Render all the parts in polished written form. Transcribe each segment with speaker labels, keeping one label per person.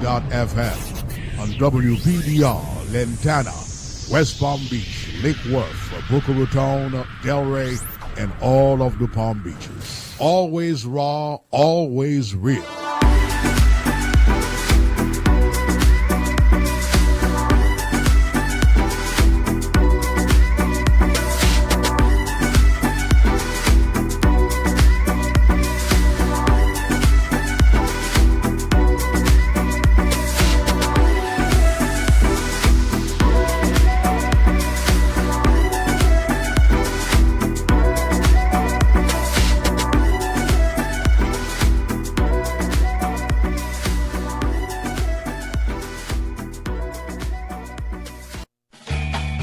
Speaker 1: on WBDR, Lantana, West Palm Beach, Lake Worth, Boca Raton, Delray, and all of the Palm Beaches. Always raw, always real.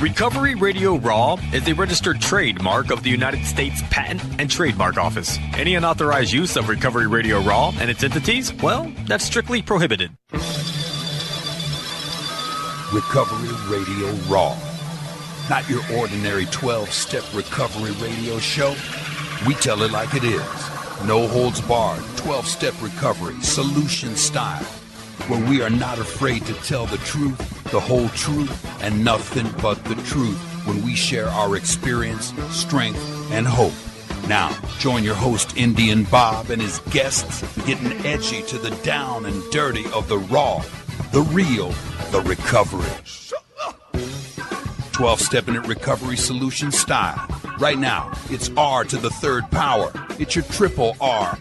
Speaker 2: Recovery Radio Raw is a registered trademark of the United States Patent and Trademark Office. Any unauthorized use of Recovery Radio Raw and its entities, well, that's strictly prohibited.
Speaker 3: Recovery Radio Raw. Not your ordinary 12-step recovery radio show. We tell it like it is. No holds barred, 12-step recovery, solution style. Where we are not afraid to tell the truth, the whole truth, and nothing but the truth when we share our experience, strength, and hope. Now, join your host, Indian Bob, and his guests getting edgy to the down and dirty of the raw, the real, the recovery. 12-stepping it recovery solution style. Right now, it's R to the third power. It's your triple R.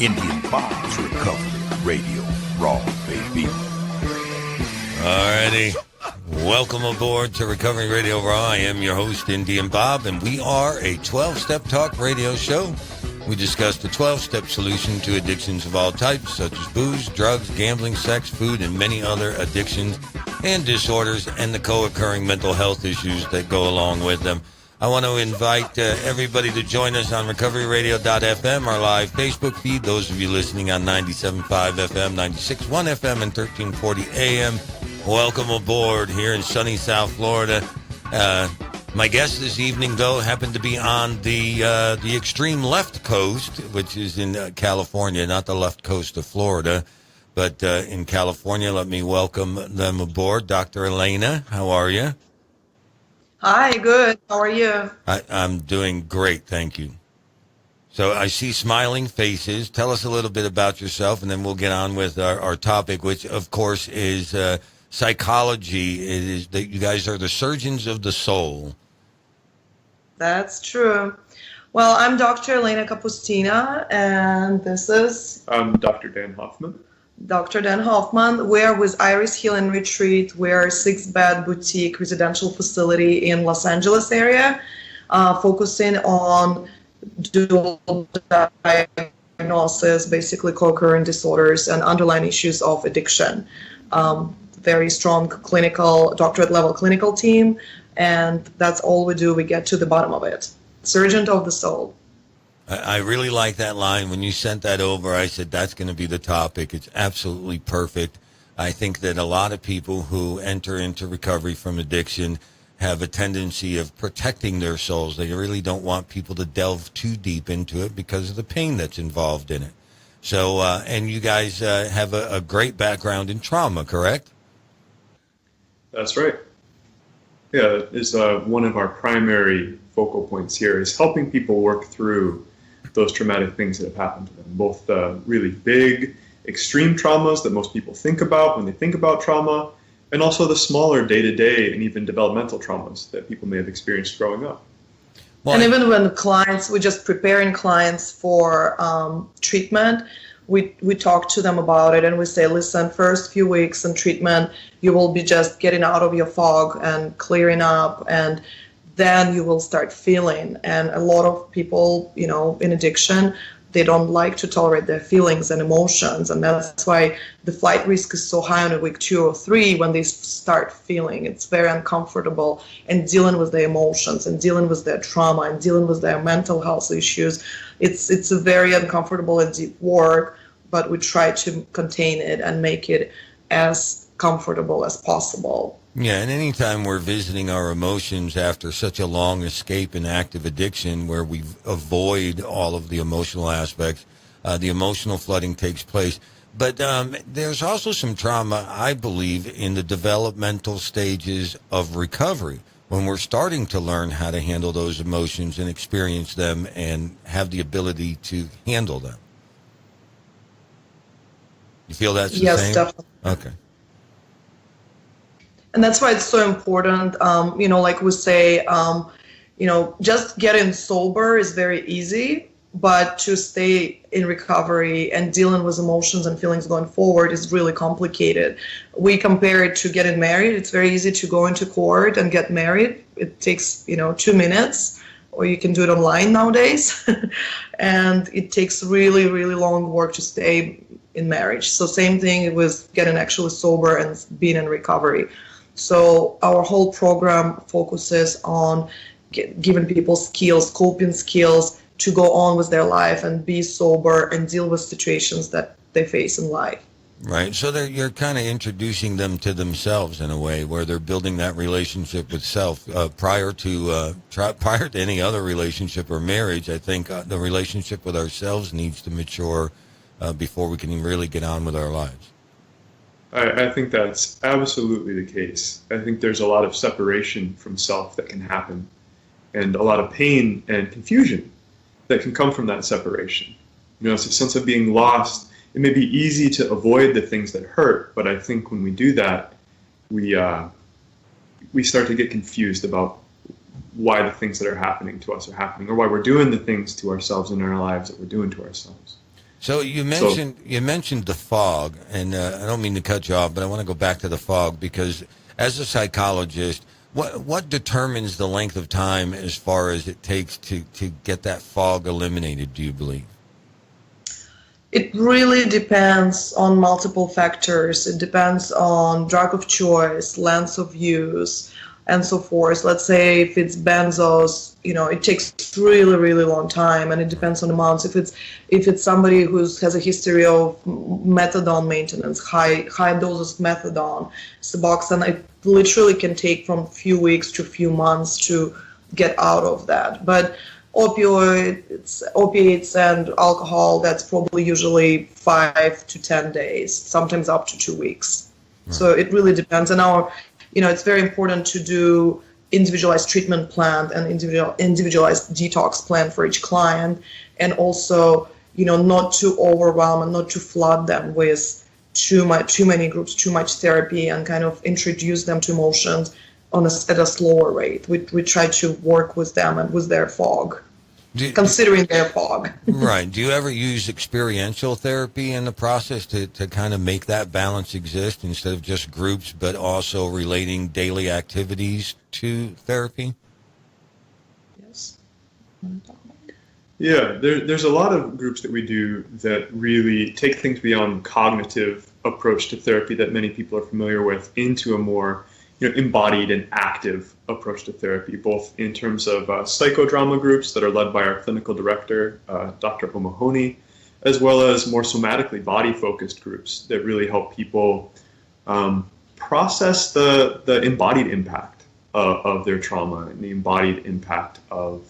Speaker 3: Indian Bob's Recovery Radio Raw, baby.
Speaker 4: Alrighty. Welcome aboard to Recovery Radio Raw. I am your host, Indian Bob, and we are a 12-step talk radio show. We discuss the 12-step solution to addictions of all types, such as booze, drugs, gambling, sex, food, and many other addictions and disorders, and the co-occurring mental health issues that go along with them. I want to invite everybody to join us on recoveryradio.fm, our live Facebook feed. Those of you listening on 97.5 FM, 96.1 FM, and 1340 AM, welcome aboard here in sunny South Florida. My guest this evening, though, happened to be on the extreme left coast, which is in California, not the left coast of Florida, but in California. Let me welcome them aboard. Dr. Elena, how are you?
Speaker 5: Hi, good. How are you?
Speaker 4: I'm doing great, thank you. So I see smiling faces. Tell us a little bit about yourself, and then we'll get on with our topic, which, of course, is psychology. It is that you guys are the surgeons of the soul.
Speaker 5: That's true. Well, I'm Dr. Elena Kapustina, and this is...
Speaker 6: I'm Dr. Dan Hoffman.
Speaker 5: Dr. Dan Hoffman. We're with Iris Healing Retreat. We're a 6-bed boutique residential facility in Los Angeles area, focusing on dual diagnosis, basically co-occurring disorders and underlying issues of addiction. Very strong clinical, doctorate level clinical team, and that's all we do. We get to the bottom of it. Surgeon of the soul.
Speaker 4: I really like that line. When you sent that over, I said, that's going to be the topic. It's absolutely perfect. I think that a lot of people who enter into recovery from addiction have a tendency of protecting their souls. They really don't want people to delve too deep into it because of the pain that's involved in it. So, and you guys have a great background in trauma, correct?
Speaker 6: That's right. Yeah, that is one of our primary focal points here, is helping people work through those traumatic things that have happened to them, both really big, extreme traumas that most people think about when they think about trauma, and also the smaller day-to-day and even developmental traumas that people may have experienced growing up.
Speaker 5: Well, and even when clients, we're just preparing clients for treatment, we talk to them about it and we say, listen, first few weeks in treatment, you will be just getting out of your fog and clearing up, and then you will start feeling. And a lot of people, you know, in addiction, they don't like to tolerate their feelings and emotions. And that's why the flight risk is so high on a week 2 or 3 when they start feeling. It's very uncomfortable, and dealing with their emotions and dealing with their trauma and dealing with their mental health issues. It's a very uncomfortable and deep work, but we try to contain it and make it as comfortable as possible.
Speaker 4: Yeah, and anytime we're visiting our emotions after such a long escape in active addiction where we avoid all of the emotional aspects, the emotional flooding takes place. But there's also some trauma, I believe, in the developmental stages of recovery when we're starting to learn how to handle those emotions and experience them and have the ability to handle them. You feel that's the same?
Speaker 5: Yes, definitely.
Speaker 4: Okay.
Speaker 5: And that's why it's so important. Like we say, just getting sober is very easy, but to stay in recovery and dealing with emotions and feelings going forward is really complicated. We compare it to getting married. It's very easy to go into court and get married. It takes, 2 minutes, or you can do it online nowadays. And it takes really, really long work to stay in marriage. So same thing with getting actually sober and being in recovery. So our whole program focuses on giving people skills, coping skills, to go on with their life and be sober and deal with situations that they face in life.
Speaker 4: Right. So you're kind of introducing them to themselves in a way where they're building that relationship with self. Prior to any other relationship or marriage, I think the relationship with ourselves needs to mature before we can really get on with our lives.
Speaker 6: I think that's absolutely the case. I think there's a lot of separation from self that can happen, and a lot of pain and confusion that can come from that separation. It's a sense of being lost. It may be easy to avoid the things that hurt, but I think when we do that, we start to get confused about why the things that are happening to us are happening, or why we're doing the things to ourselves in our lives that we're doing to ourselves.
Speaker 4: So you mentioned the fog, and I don't mean to cut you off, but I want to go back to the fog because as a psychologist, what determines the length of time as far as it takes to get that fog eliminated, do you believe?
Speaker 5: It really depends on multiple factors. It depends on drug of choice, length of use, and so forth. Let's say if it's benzos, it takes really, really long time, and it depends on amounts. If it's somebody who has a history of methadone maintenance, high doses of methadone, Suboxone, it literally can take from a few weeks to a few months to get out of that. But opiates and alcohol, that's probably usually 5 to 10 days, sometimes up to 2 weeks. Right. So it really depends. And it's very important to do individualized treatment plan and individualized detox plan for each client, and also, not to overwhelm and not to flood them with too many groups, too much therapy, and kind of introduce them to emotions at a slower rate. We try to work with them and with their fog, considering their fog.
Speaker 4: Right. Do you ever use experiential therapy in the process to kind of make that balance exist instead of just groups, but also relating daily activities to therapy?
Speaker 5: Yes.
Speaker 6: Yeah, there's a lot of groups that we do that really take things beyond cognitive approach to therapy that many people are familiar with into a more embodied and active approach to therapy, both in terms of psychodrama groups that are led by our clinical director, Dr. O'Mahony, as well as more somatically body-focused groups that really help people process the embodied impact of their trauma and the embodied impact of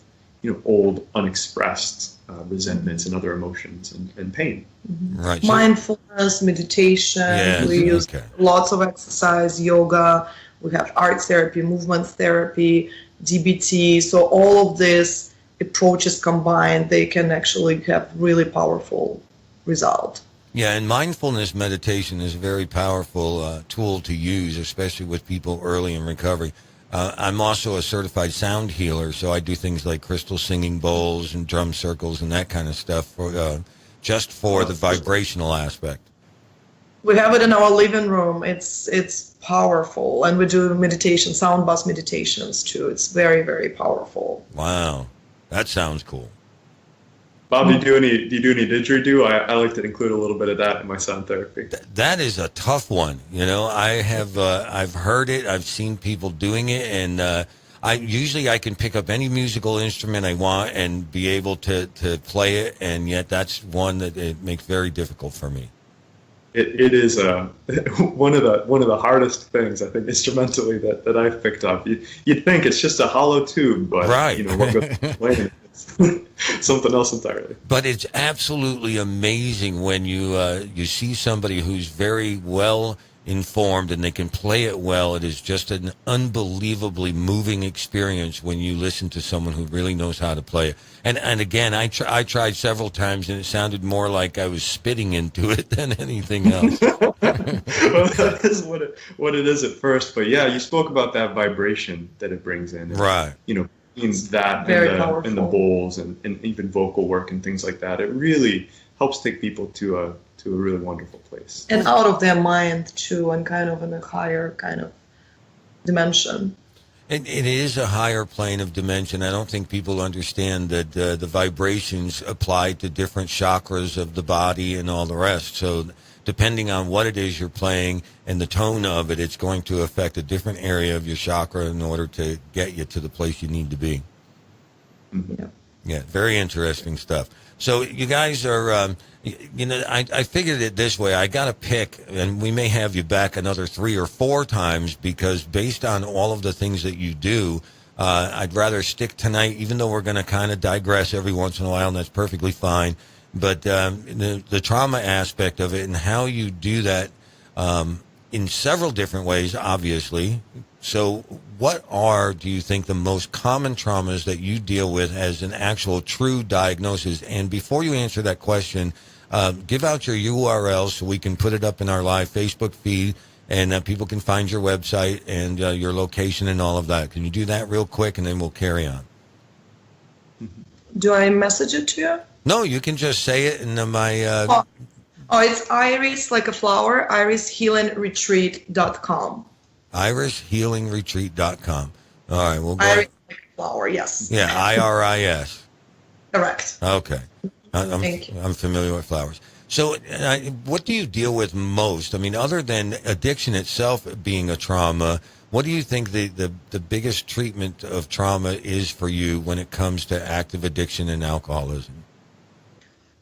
Speaker 6: old unexpressed resentments and other emotions and pain.
Speaker 5: Mm-hmm.
Speaker 4: Right.
Speaker 5: Mindfulness, meditation, we use lots of exercise, yoga, we have art therapy, movement therapy, DBT. So all of these approaches combined, they can actually have really powerful result.
Speaker 4: Yeah, and mindfulness meditation is a very powerful tool to use, especially with people early in recovery. I'm also a certified sound healer, so I do things like crystal singing bowls and drum circles and that kind of stuff for just for the vibrational aspect.
Speaker 5: We have it in our living room. It's powerful, and we do meditation, sound bath meditations too. It's very, very powerful.
Speaker 4: Wow, that sounds cool.
Speaker 6: Bob, do you do any didgeridoo? I like to include a little bit of that in my sound therapy.
Speaker 4: That is a tough one. I've heard it. I've seen people doing it, and I can pick up any musical instrument I want and be able to play it, and yet that's one that it makes very difficult for me.
Speaker 6: It is one of the hardest things, I think, instrumentally that I've picked up. You'd think it's just a hollow tube, but
Speaker 4: right.
Speaker 6: What goes playing something else entirely.
Speaker 4: But it's absolutely amazing when you see somebody who's very well informed and they can play it well. It is just an unbelievably moving experience when you listen to someone who really knows how to play it. And again, I tried several times and it sounded more like I was spitting into it than anything else.
Speaker 6: Well, that is what it is at first. But yeah, you spoke about that vibration that it brings in. And,
Speaker 4: Right.
Speaker 6: Means that in the bowls and even vocal work and things like that. It really helps take people to a really wonderful place.
Speaker 5: And out of their mind too, and kind of in a higher kind of dimension.
Speaker 4: It is a higher plane of dimension. I don't think people understand that the vibrations apply to different chakras of the body and all the rest. So depending on what it is you're playing and the tone of it, it's going to affect a different area of your chakra in order to get you to the place you need to be.
Speaker 5: Yeah.
Speaker 4: Yeah, very interesting stuff. So you guys are, I figured it this way. I got to pick, and we may have you back another 3 or 4 times because based on all of the things that you do, I'd rather stick tonight, even though we're going to kind of digress every once in a while, and that's perfectly fine. But the trauma aspect of it and how you do that in several different ways, obviously. So what are, do you think, the most common traumas that you deal with as an actual true diagnosis? And before you answer that question, give out your URL so we can put it up in our live Facebook feed and people can find your website and your location and all of that. Can you do that real quick and then we'll carry on?
Speaker 5: Do I message it to you?
Speaker 4: No, you can just say it in my...
Speaker 5: it's Iris, like a flower, irishealingretreat.com.
Speaker 4: irishealingretreat.com. All right, we'll go.
Speaker 5: Iris, like a flower, yes.
Speaker 4: Yeah, IRIS.
Speaker 5: Correct.
Speaker 4: Okay.
Speaker 5: Thank you.
Speaker 4: I'm familiar with flowers. So what do you deal with most? I mean, other than addiction itself being a trauma, what do you think the biggest treatment of trauma is for you when it comes to active addiction and alcoholism?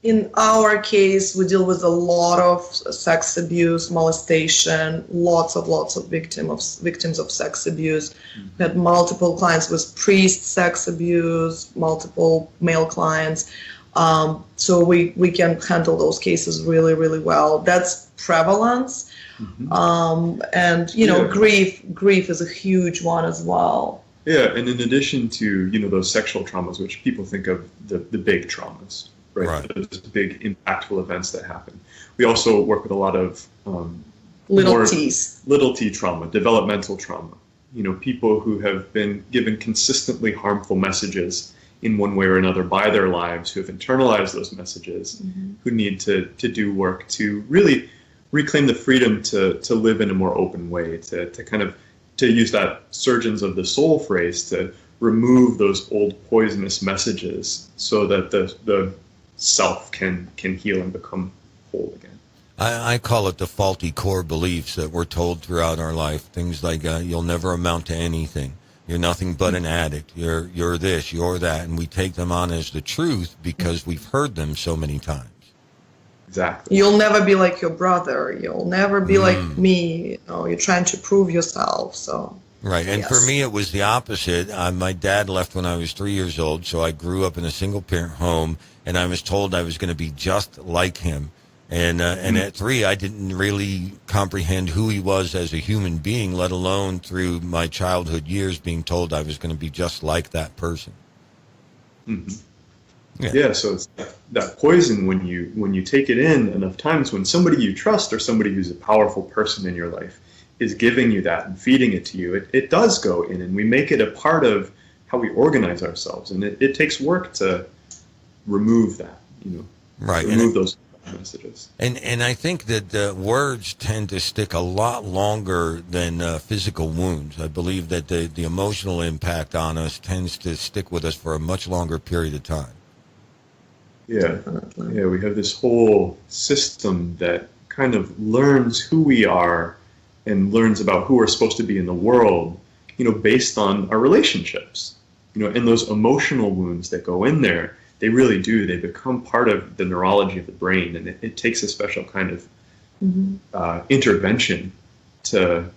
Speaker 5: In our case, we deal with a lot of sex abuse, molestation, lots of victims of sex abuse. We had multiple clients with priest sex abuse, multiple male clients. So we can handle those cases really, really well. That's prevalence. And, grief is a huge one as well.
Speaker 6: Yeah, and in addition to, those sexual traumas, which people think of the big traumas, right? Those big impactful events that happen. We also work with a lot of little t trauma, developmental trauma. People who have been given consistently harmful messages in one way or another by their lives, who have internalized those messages, who need to do work to really reclaim the freedom to live in a more open way, to use that surgeons of the soul phrase, to remove those old poisonous messages so that the self can heal and become whole again.
Speaker 4: I call it the faulty core beliefs that we're told throughout our life. Things like you'll never amount to anything. You're nothing but an addict. You're this, you're that. And we take them on as the truth because we've heard them so many times.
Speaker 6: Exactly.
Speaker 5: You'll never be like your brother. You'll never be like me. You're trying to prove yourself. So.
Speaker 4: Right. And for me, it was the opposite. My dad left when I was 3 years old, so I grew up in a single-parent home, and I was told I was going to be just like him. And at 3, I didn't really comprehend who he was as a human being, let alone through my childhood years being told I was going to be just like that person.
Speaker 6: Yeah, so it's that poison when you take it in enough times, when somebody you trust or somebody who's a powerful person in your life is giving you that and feeding it to you, it does go in, and we make it a part of how we organize ourselves. And it takes work to remove that,
Speaker 4: right?
Speaker 6: Remove those messages.
Speaker 4: And I think that words tend to stick a lot longer than physical wounds. I believe that the emotional impact on us tends to stick with us for a much longer period of time.
Speaker 6: Yeah, we have this whole system that kind of learns who we are and learns about who we're supposed to be in the world, based on our relationships, and those emotional wounds that go in there. They really do. They become part of the neurology of the brain, and it takes a special kind of intervention to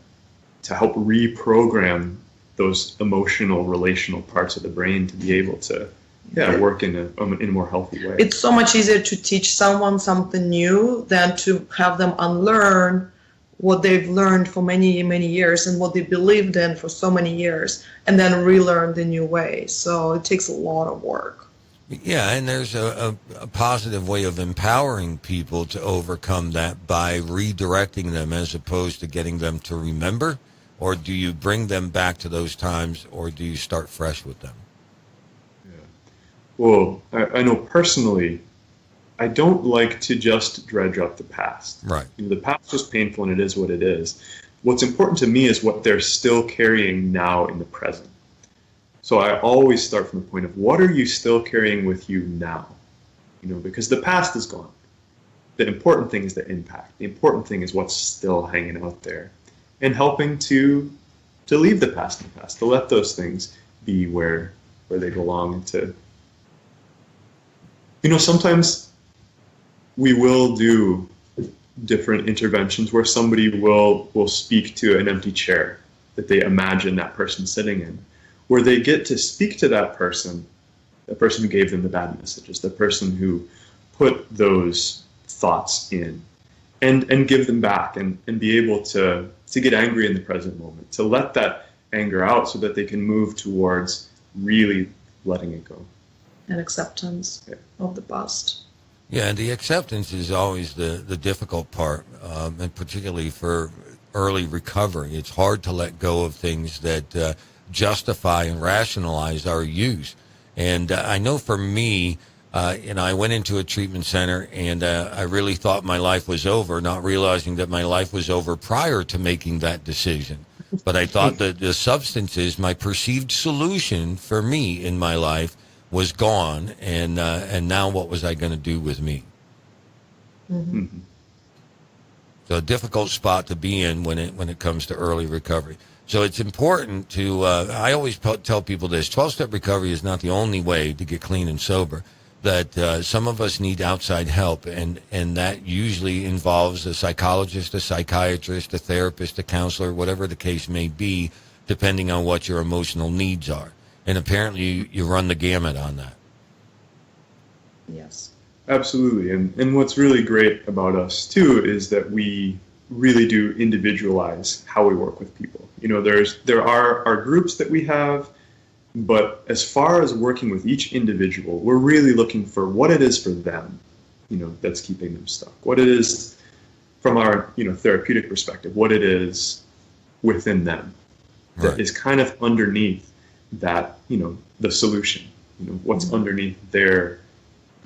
Speaker 6: help reprogram those emotional, relational parts of the brain to be able to work in a more healthy way.
Speaker 5: It's so much easier to teach someone something new than to have them unlearn what they've learned for many, many years and what they believed in for so many years, and then relearn the new way. So it takes a lot of work.
Speaker 4: Yeah, and there's a positive way of empowering people to overcome that by redirecting them as opposed to getting them to remember. Or do you bring them back to those times, or do you start fresh with them?
Speaker 6: Well, I know personally, I don't like to just dredge up the past.
Speaker 4: Right.
Speaker 6: The past was painful, and it is what it is. What's important to me is what they're still carrying now in the present. So I always start from the point of, what are you still carrying with you now? Because the past is gone. The important thing is the impact. The important thing is what's still hanging out there, and helping to leave the past in the past, to let those things be where they belong. And to, sometimes we will do different interventions where somebody will speak to an empty chair that they imagine that person sitting in, where they get to speak to that person who gave them the bad messages, the person who put those thoughts in, and give them back, and be able to get angry in the present moment, to let that anger out so that they can move towards really letting it go.
Speaker 5: And acceptance of the past.
Speaker 4: Yeah, and the acceptance is always the difficult part, and particularly for early recovery. It's hard to let go of things that justify and rationalize our use. And I know for me, I went into a treatment center, and I really thought my life was over, not realizing that my life was over prior to making that decision. But I thought that the substances, my perceived solution for me in my life, was gone, and now what was I going to do with me?
Speaker 5: Mm-hmm.
Speaker 4: So a difficult spot to be in when it comes to early recovery. So it's important to, I always tell people this, 12-step recovery is not the only way to get clean and sober, that some of us need outside help, and that usually involves a psychologist, a psychiatrist, a therapist, a counselor, whatever the case may be, depending on what your emotional needs are. And apparently you run the gamut on that.
Speaker 5: Yes.
Speaker 6: Absolutely. And what's really great about us, too, is that we really do individualize how we work with people. There are our groups that we have, but as far as working with each individual, we're really looking for what it is for them, that's keeping them stuck. What it is from our, therapeutic perspective, what it is within them that is kind of underneath that, the solution, what's underneath their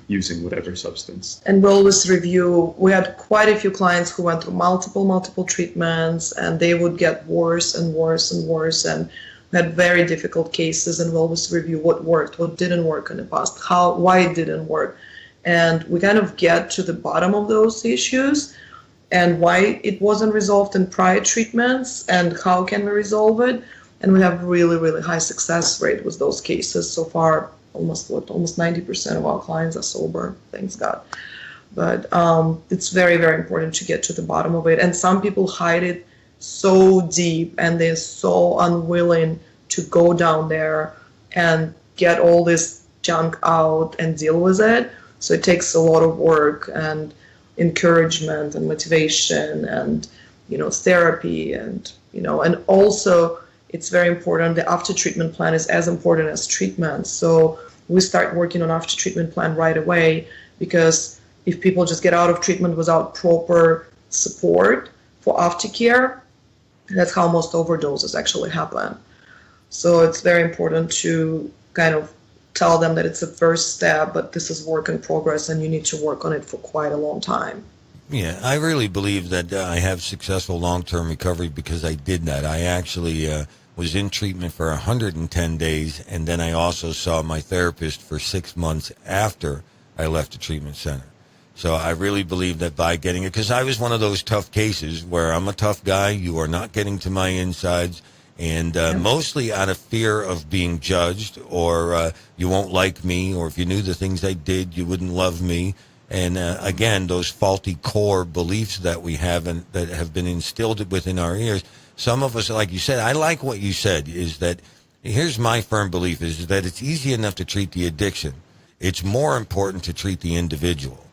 Speaker 6: using whatever substance.
Speaker 5: And we always review, we had quite a few clients who went through multiple treatments, and they would get worse and worse and worse, and we had very difficult cases, and we always review what worked, what didn't work in the past, why it didn't work. And we kind of get to the bottom of those issues and why it wasn't resolved in prior treatments and how can we resolve it. And we have really, really high success rate with those cases. So far, almost 90% of our clients are sober, thanks God. But it's very, very important to get to the bottom of it. And some people hide it so deep, and they're so unwilling to go down there and get all this junk out and deal with it. So it takes a lot of work and encouragement and motivation and, therapy and also it's very important. The after treatment plan is as important as treatment. So we start working on after treatment plan right away, because if people just get out of treatment without proper support for aftercare, that's how most overdoses actually happen. So it's very important to kind of tell them that it's a first step, but this is work in progress and you need to work on it for quite a long time.
Speaker 4: Yeah, I really believe that I have successful long-term recovery because I did that. I actually was in treatment for 110 days, and then I also saw my therapist for 6 months after I left the treatment center. So I really believe that by getting it, because I was one of those tough cases where I'm a tough guy, you are not getting to my insides, and mostly out of fear of being judged, or you won't like me, or if you knew the things I did, you wouldn't love me. And again, those faulty core beliefs that we have and that have been instilled within our ears. Some of us, like you said, I like what you said, is that here's my firm belief is that it's easy enough to treat the addiction. It's more important to treat the individual.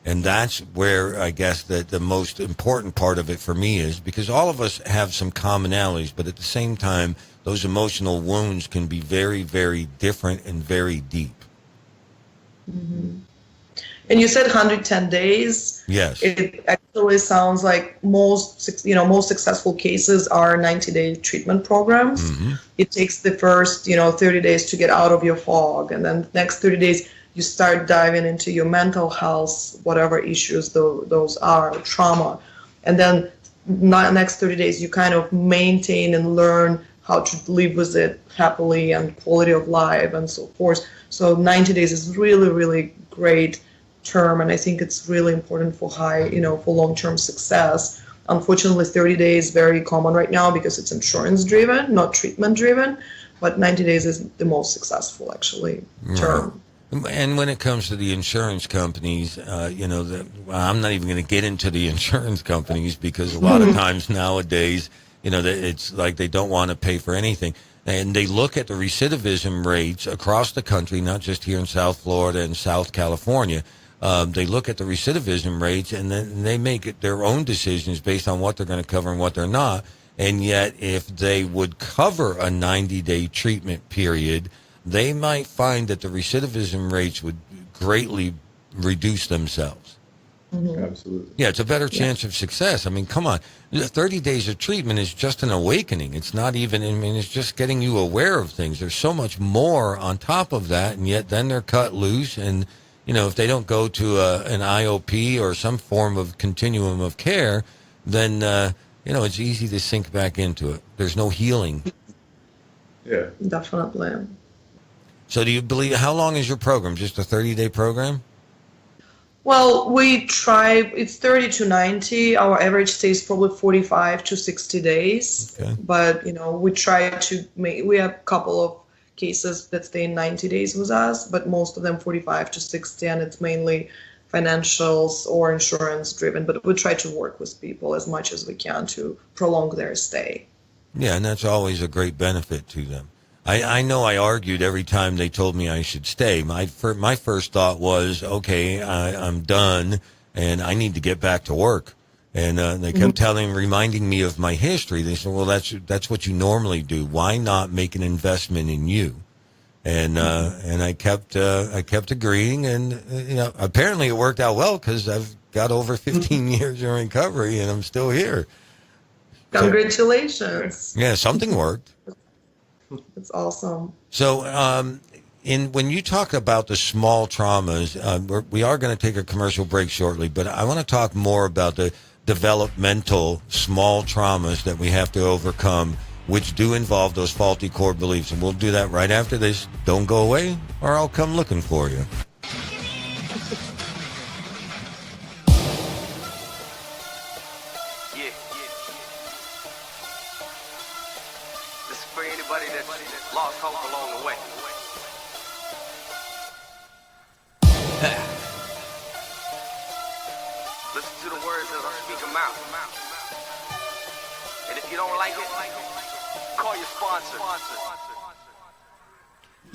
Speaker 4: And that's where I guess that the most important part of it for me is, because all of us have some commonalities, but at the same time, those emotional wounds can be very, very different and very deep.
Speaker 5: Mm-hmm. And you said 110 days.
Speaker 4: Yes.
Speaker 5: It actually sounds like most successful cases are 90-day treatment programs.
Speaker 4: Mm-hmm.
Speaker 5: It takes the first, 30 days to get out of your fog, and then the next 30 days you start diving into your mental health, whatever issues those are, trauma, and then next 30 days you kind of maintain and learn how to live with it happily and quality of life and so forth. So 90 days is really, really great term, and I think it's really important for for long-term success. Unfortunately, 30 days is very common right now because it's insurance-driven, not treatment-driven, but 90 days is the most successful, actually, term.
Speaker 4: And when it comes to the insurance companies, I'm not even going to get into the insurance companies because a lot of times nowadays, it's like they don't want to pay for anything. And they look at the recidivism rates across the country, not just here in South Florida and South California. They look at the recidivism rates and then they make their own decisions based on what they're going to cover and what they're not. And yet, if they would cover a 90-day treatment period, they might find that the recidivism rates would greatly reduce themselves.
Speaker 6: Mm-hmm. Absolutely.
Speaker 4: Yeah, it's a better chance of success. I mean, come on. 30 days of treatment is just an awakening. It's not even, it's just getting you aware of things. There's so much more on top of that, and yet then they're cut loose. And, if they don't go to an IOP or some form of continuum of care, then, it's easy to sink back into it. There's no healing.
Speaker 6: Yeah.
Speaker 5: Definitely.
Speaker 4: So do you believe, how long is your program? Just a 30-day program?
Speaker 5: Well, we try, it's 30 to 90. Our average stay is probably 45 to 60 days.
Speaker 4: Okay.
Speaker 5: But, we try to we have a couple of cases that stay 90 days with us, but most of them 45 to 60, and it's mainly financials or insurance driven. But we try to work with people as much as we can to prolong their stay.
Speaker 4: Yeah, and that's always a great benefit to them. I know I argued every time they told me I should stay. My first thought was, okay, I'm done, and I need to get back to work. And they kept reminding me of my history. They said, well, that's what you normally do. Why not make an investment in you? And I kept agreeing, and apparently it worked out well because I've got over 15 years in recovery, and I'm still here.
Speaker 5: Congratulations!
Speaker 4: So, yeah, something worked.
Speaker 5: It's awesome.
Speaker 4: So, when you talk about the small traumas, we are going to take a commercial break shortly, but I want to talk more about the developmental small traumas that we have to overcome, which do involve those faulty core beliefs. And we'll do that right after this. Don't go away, or I'll come looking for you.
Speaker 7: Lost hope along the way. Listen to the words as I speak them out. And if you don't like it, call your sponsor.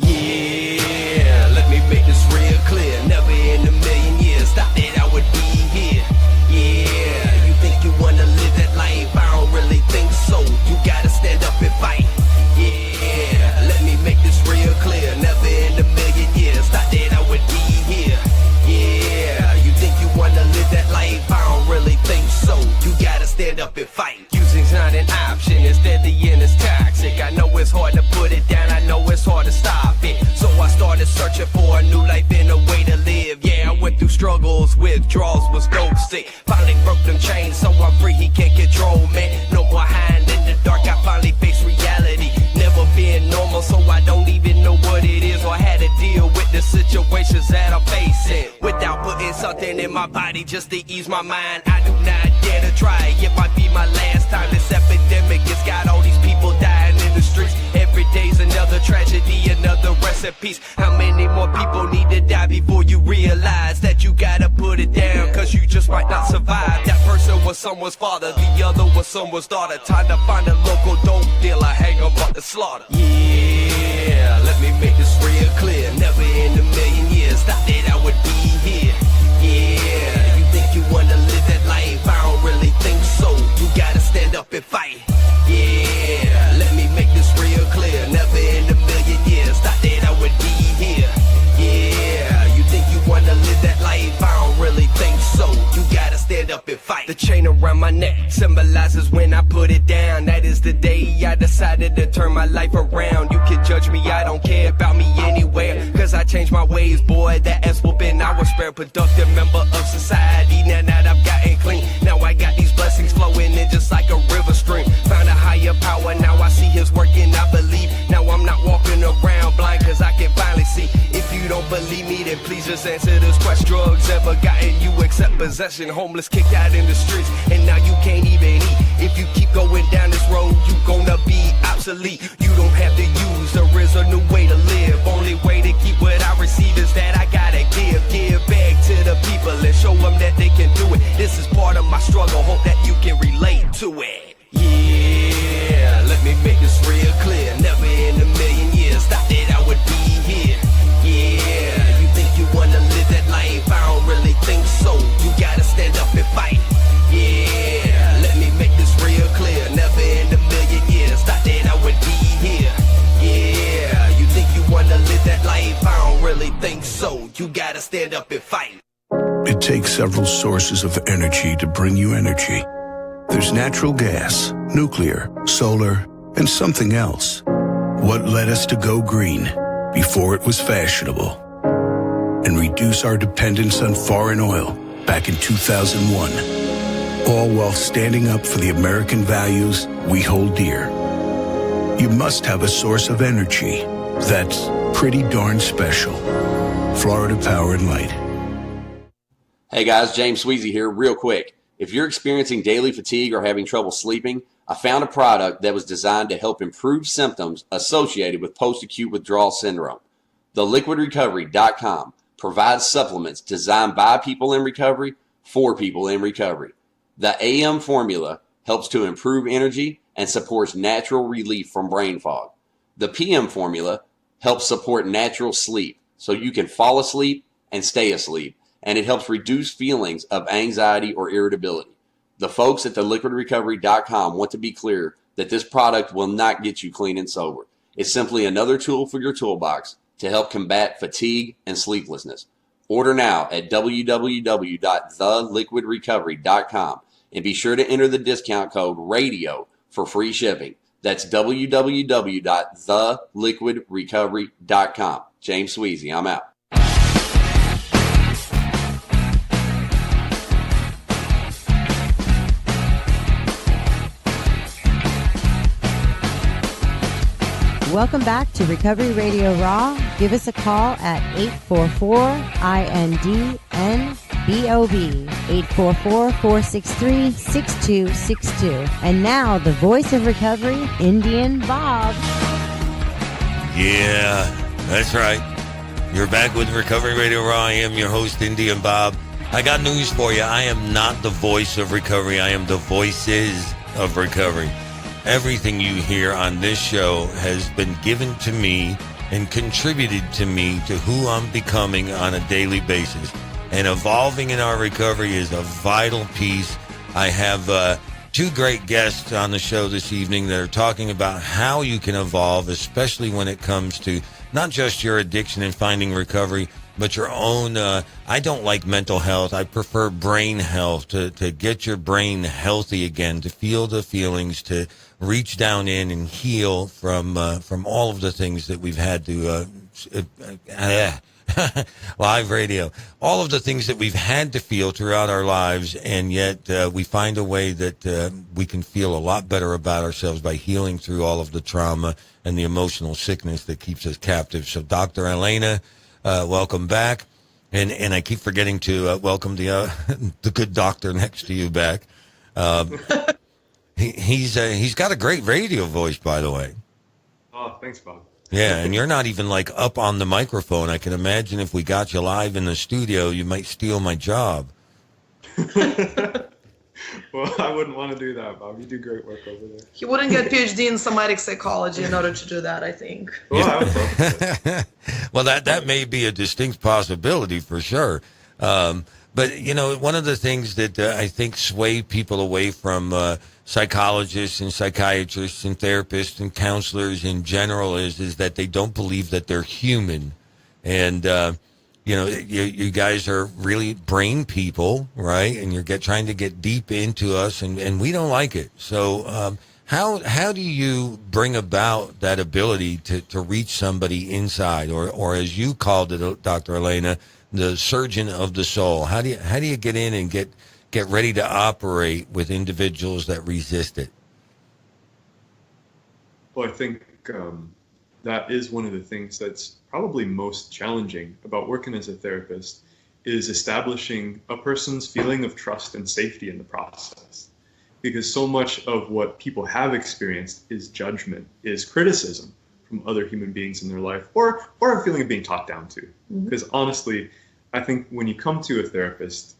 Speaker 8: Yeah, let me make this real clear. Never in a million years thought that I would be here. Yeah, you think you wanna live that life? I don't really think so. You gotta stand up and fight. Yeah, let me make this real clear. Never in a million years thought that I would be here. Yeah, you think you wanna live that life? I don't really think so. You gotta stand up and fight. Using's not an option, it's deadly and it's toxic. I know it's hard to put it down, I know it's hard to stop it. So I started searching for a new life and a way to live. Yeah, I went through struggles, withdrawals, was dope sick. Finally broke them chains, so I'm free, he can't control me. No more hiding in the dark, I finally faced reality. Never been normal, so I don't even know what it is or how to deal with the situations that I'm facing. Without putting something in my body just to ease my mind, I do not dare to try. It might be my last time. This epidemic has got all these people dying in the streets. Every day's another tragedy, another rest in peace. How many more people need to die before you realize that you gotta put it down? Cause you just might not survive. That person was someone's father, the other was someone's daughter. Time to find a local dope dealer, hang about the slaughter. Yeah, let me make this real clear. Never in a million years thought that I would be here. Yeah, you think you wanna live that life? I don't really think so. You gotta stand up and fight. Yeah, let me make this real clear. Never in a million years thought that I would be here. Yeah, you think you wanna live that life? I don't really think so. You gotta stand up and fight. The chain around my neck symbolizes when I put it down. That is the day I decided to turn my life around. You can judge me, I don't care about me anywhere, cause I changed my ways, boy, that ass whooping I was fair. Productive member of society, now that I've gotten clean. Now I got these blessings flowing in just like a river stream. Found a higher power, now I see his work and I believe. Now I'm not walking around blind, cause I can finally see. If you don't believe me, then please just answer this question. Drugs ever gotten you except possession? Homeless, kicked out in the streets, and now you can't even eat. If you keep going down this road, you gonna be obsolete. You don't have to use, there is a new way to live. Only way to keep what I receive is that I gotta give back to the people and show them that they can do it. This is part of my struggle, hope that you can relate to it. Yeah, let me make this real clear. Never in a million years thought that I would be here. Yeah, you think you wanna live that life? I don't really think so. You gotta stand up and fight. Yeah, let me make this real clear. Never in a million years thought that I would be here. Yeah, you think you wanna live that life? I don't really think so. You gotta stand up and fight.
Speaker 9: It takes several sources of energy to bring you energy. There's natural gas, nuclear, solar, and something else. What led us to go green before it was fashionable and reduce our dependence on foreign oil back in 2001, all while standing up for the American values we hold dear. You must have a source of energy that's pretty darn special. Florida Power and Light.
Speaker 10: Hey guys, James Sweezy here, real quick. If you're experiencing daily fatigue or having trouble sleeping, I found a product that was designed to help improve symptoms associated with post-acute withdrawal syndrome. TheLiquidRecovery.com provides supplements designed by people in recovery for people in recovery. The AM formula helps to improve energy and supports natural relief from brain fog. The PM formula helps support natural sleep so you can fall asleep and stay asleep, and it helps reduce feelings of anxiety or irritability. The folks at TheLiquidRecovery.com want to be clear that this product will not get you clean and sober. It's simply another tool for your toolbox to help combat fatigue and sleeplessness. Order now at www.theliquidrecovery.com and be sure to enter the discount code RADIO for free shipping. That's www.theliquidrecovery.com. James Sweezy, I'm out.
Speaker 11: Welcome back to Recovery Radio Raw. Give us a call at 844-INDNBOB, 844-463-6262. And now, the voice of recovery, Indian Bob.
Speaker 4: Yeah, that's right. You're back with Recovery Radio Raw. I am your host, Indian Bob. I got news for you. I am not the voice of recovery. I am the voices of recovery. Everything you hear on this show has been given to me and contributed to me to who I'm becoming on a daily basis. And evolving in our recovery is a vital piece. I have two great guests on the show this evening that are talking about how you can evolve, especially when it comes to not just your addiction and finding recovery, but your own, I don't like mental health. I prefer brain health, to get your brain healthy again, to feel the feelings, to reach down in and heal from all of the things that we've had to, live radio, all of the things that we've had to feel throughout our lives, and yet we find a way that we can feel a lot better about ourselves by healing through all of the trauma and the emotional sickness that keeps us captive. So Dr. Elena, welcome back. And I keep forgetting to welcome the good doctor next to you back. He's got a great radio voice, by the way.
Speaker 6: Oh, thanks, Bob.
Speaker 4: Yeah, and you're not even like up on the microphone. I can imagine if we got you live in the studio, you might steal my job.
Speaker 6: Well, I wouldn't want to do that, Bob. You do great work over there.
Speaker 5: He wouldn't get PhD in somatic psychology in order to do that, I think.
Speaker 6: Well, I would love to.
Speaker 4: Well, that may be a distinct possibility for sure. But, you know, one of the things that I think sway people away from psychologists and psychiatrists and therapists and counselors in general is that they don't believe that they're human. And, you know, you guys are really brain people, right? And you're trying to get deep into us, and we don't like it. So how do you bring about that ability to reach somebody inside, or as you called it, Dr. Elena, the surgeon of the soul? How do you get in and get ready to operate with individuals that resist it?
Speaker 6: Well, I think that is one of the things that's probably most challenging about working as a therapist, is establishing a person's feeling of trust and safety in the process. Because so much of what people have experienced is judgment, is criticism from other human beings in their life, or a feeling of being talked down to. Because honestly, I think when you come to a therapist,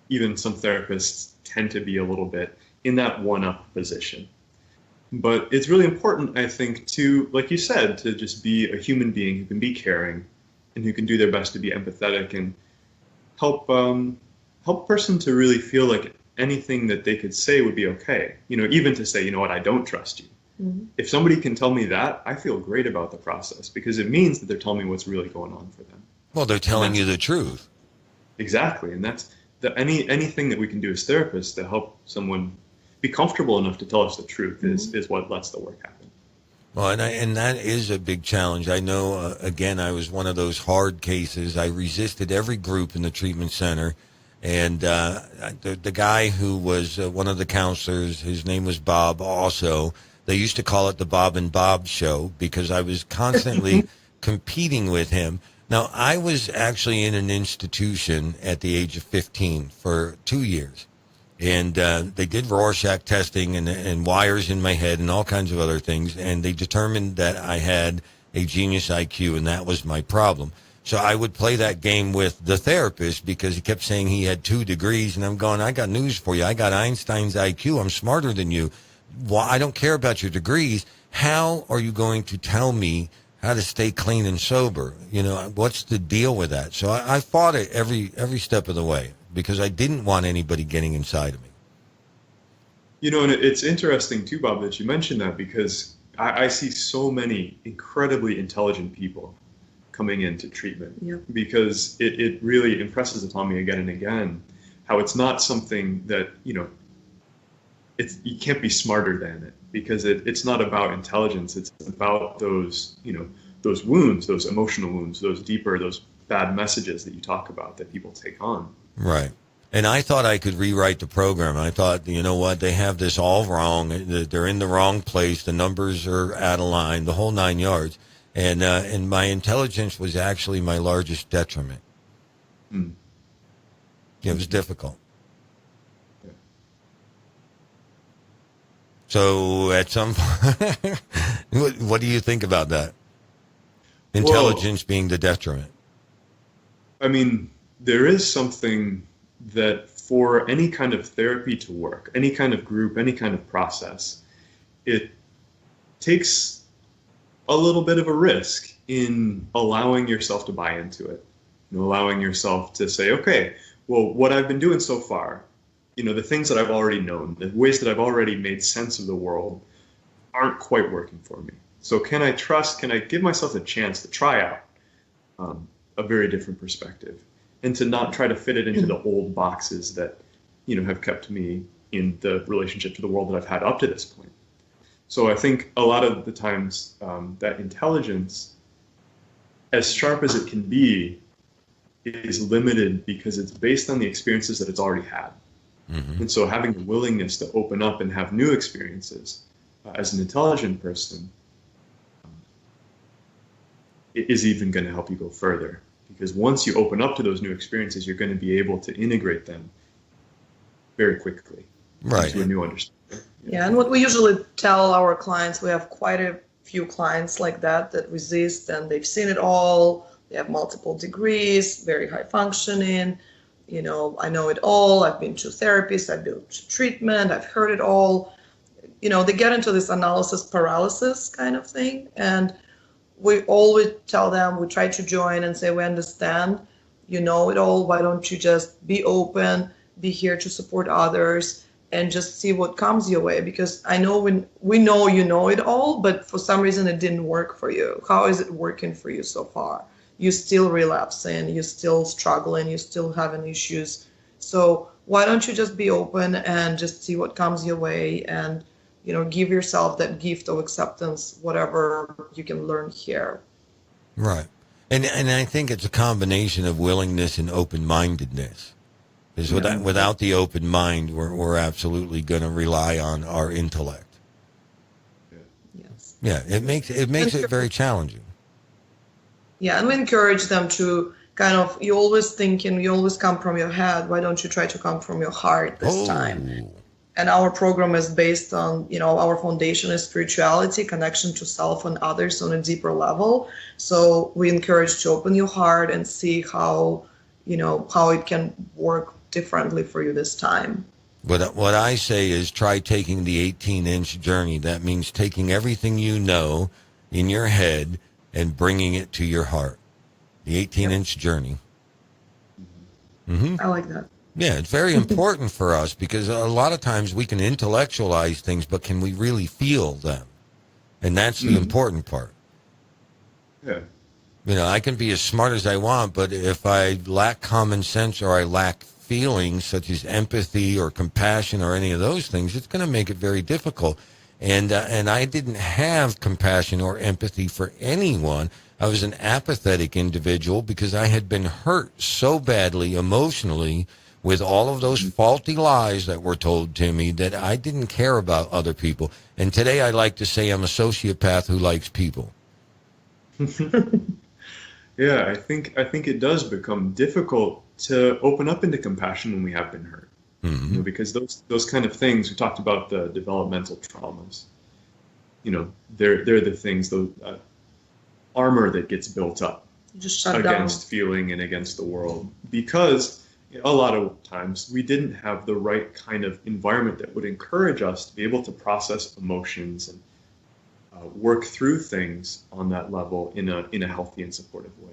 Speaker 6: even some therapists tend to be a little bit in that one-up position. But it's really important, I think, to, like you said, to just be a human being who can be caring and who can do their best to be empathetic and help a person to really feel like anything that they could say would be okay. You know, even to say, you know what, I don't trust you. If somebody can tell me that, I feel great about the process, because it means that they're telling me what's really going on for them.
Speaker 4: Well, they're telling you the truth.
Speaker 6: Exactly, and that's anything that we can do as therapists to help someone be comfortable enough to tell us the truth is what lets the work happen.
Speaker 4: Well, and that is a big challenge. I know, again, I was one of those hard cases. I resisted every group in the treatment center. And the guy who was one of the counselors, his name was Bob also. They used to call it the Bob and Bob show because I was constantly competing with him. Now, I was actually in an institution at the age of 15 for 2 years. And they did Rorschach testing and wires in my head and all kinds of other things. And they determined that I had a genius IQ, and that was my problem. So I would play that game with the therapist because he kept saying he had 2 degrees. And I'm going, I got news for you. I got Einstein's IQ. I'm smarter than you. Well, I don't care about your degrees. How are you going to tell me how to stay clean and sober? You know, what's the deal with that? So I fought it every step of the way, because I didn't want anybody getting inside of me.
Speaker 6: You know, and it's interesting too, Bob, that you mentioned that, because I see so many incredibly intelligent people coming into treatment, because it really impresses upon me again and again how it's not something that, you know, you can't be smarter than it, because it's not about intelligence. It's about those, you know, those wounds, those emotional wounds, those bad messages that you talk about that people take on.
Speaker 4: Right. And I thought I could rewrite the program. I thought, you know what, they have this all wrong. They're in the wrong place. The numbers are out of line, the whole 9 yards. And my intelligence was actually my largest detriment. It was difficult.
Speaker 6: Yeah.
Speaker 4: So at some point, what do you think about that? Intelligence being the detriment.
Speaker 6: I mean, there is something that for any kind of therapy to work, any kind of group, any kind of process, it takes a little bit of a risk in allowing yourself to buy into it, and allowing yourself to say, okay, well, what I've been doing so far, you know, the things that I've already known, the ways that I've already made sense of the world aren't quite working for me. So can I give myself a chance to try out a very different perspective, and to not try to fit it into the old boxes that, you know, have kept me in the relationship to the world that I've had up to this point. So I think a lot of the times that intelligence, as sharp as it can be, is limited because it's based on the experiences that it's already had. And so having the willingness to open up and have new experiences as an intelligent person is even going to help you go further. Because once you open up to those new experiences, you're going to be able to integrate them very quickly into a new understanding.
Speaker 5: Yeah, and what we usually tell our clients, we have quite a few clients like that resist, and they've seen it all. They have multiple degrees, very high functioning, I know it all. I've been to therapists, I've been to treatment, I've heard it all. They get into this analysis paralysis kind of thing. And we always tell them, we try to join and say, we understand, you know it all. Why don't you just be open, be here to support others, and just see what comes your way? Because I know we know you know it all, but for some reason it didn't work for you. How is it working for you so far? You're still relapsing, you're still struggling, you're still having issues. So why don't you just be open and just see what comes your way, and give yourself that gift of acceptance, whatever you can learn here.
Speaker 4: Right. And I think it's a combination of willingness and open-mindedness. Because without the open mind, we're absolutely going to rely on our intellect.
Speaker 5: Yes.
Speaker 4: Yeah, it makes it very challenging.
Speaker 5: Yeah, and we encourage them to you always thinking, you always come from your head. Why don't you try to come from your heart this time? And our program is based on, our foundation is spirituality, connection to self and others on a deeper level. So we encourage to open your heart and see how it can work differently for you this time.
Speaker 4: What I say is try taking the 18-inch journey. That means taking everything you know in your head and bringing it to your heart. The 18-inch journey. Mm-hmm.
Speaker 5: I like that.
Speaker 4: Yeah, it's very important for us because a lot of times we can intellectualize things, but can we really feel them? And that's the important part.
Speaker 6: Yeah.
Speaker 4: I can be as smart as I want, but if I lack common sense or I lack feelings such as empathy or compassion or any of those things, it's going to make it very difficult. And I didn't have compassion or empathy for anyone. I was an apathetic individual because I had been hurt so badly emotionally with all of those faulty lies that were told to me that I didn't care about other people. And today I like to say I'm a sociopath who likes people.
Speaker 6: Yeah, I think it does become difficult to open up into compassion when we have been hurt. Mm-hmm. Because those kind of things, we talked about the developmental traumas. They're the things, the armor that gets built up
Speaker 5: just shut
Speaker 6: against
Speaker 5: down.
Speaker 6: feeling and against the world, because a lot of times we didn't have the right kind of environment that would encourage us to be able to process emotions and work through things on that level in a healthy and supportive way.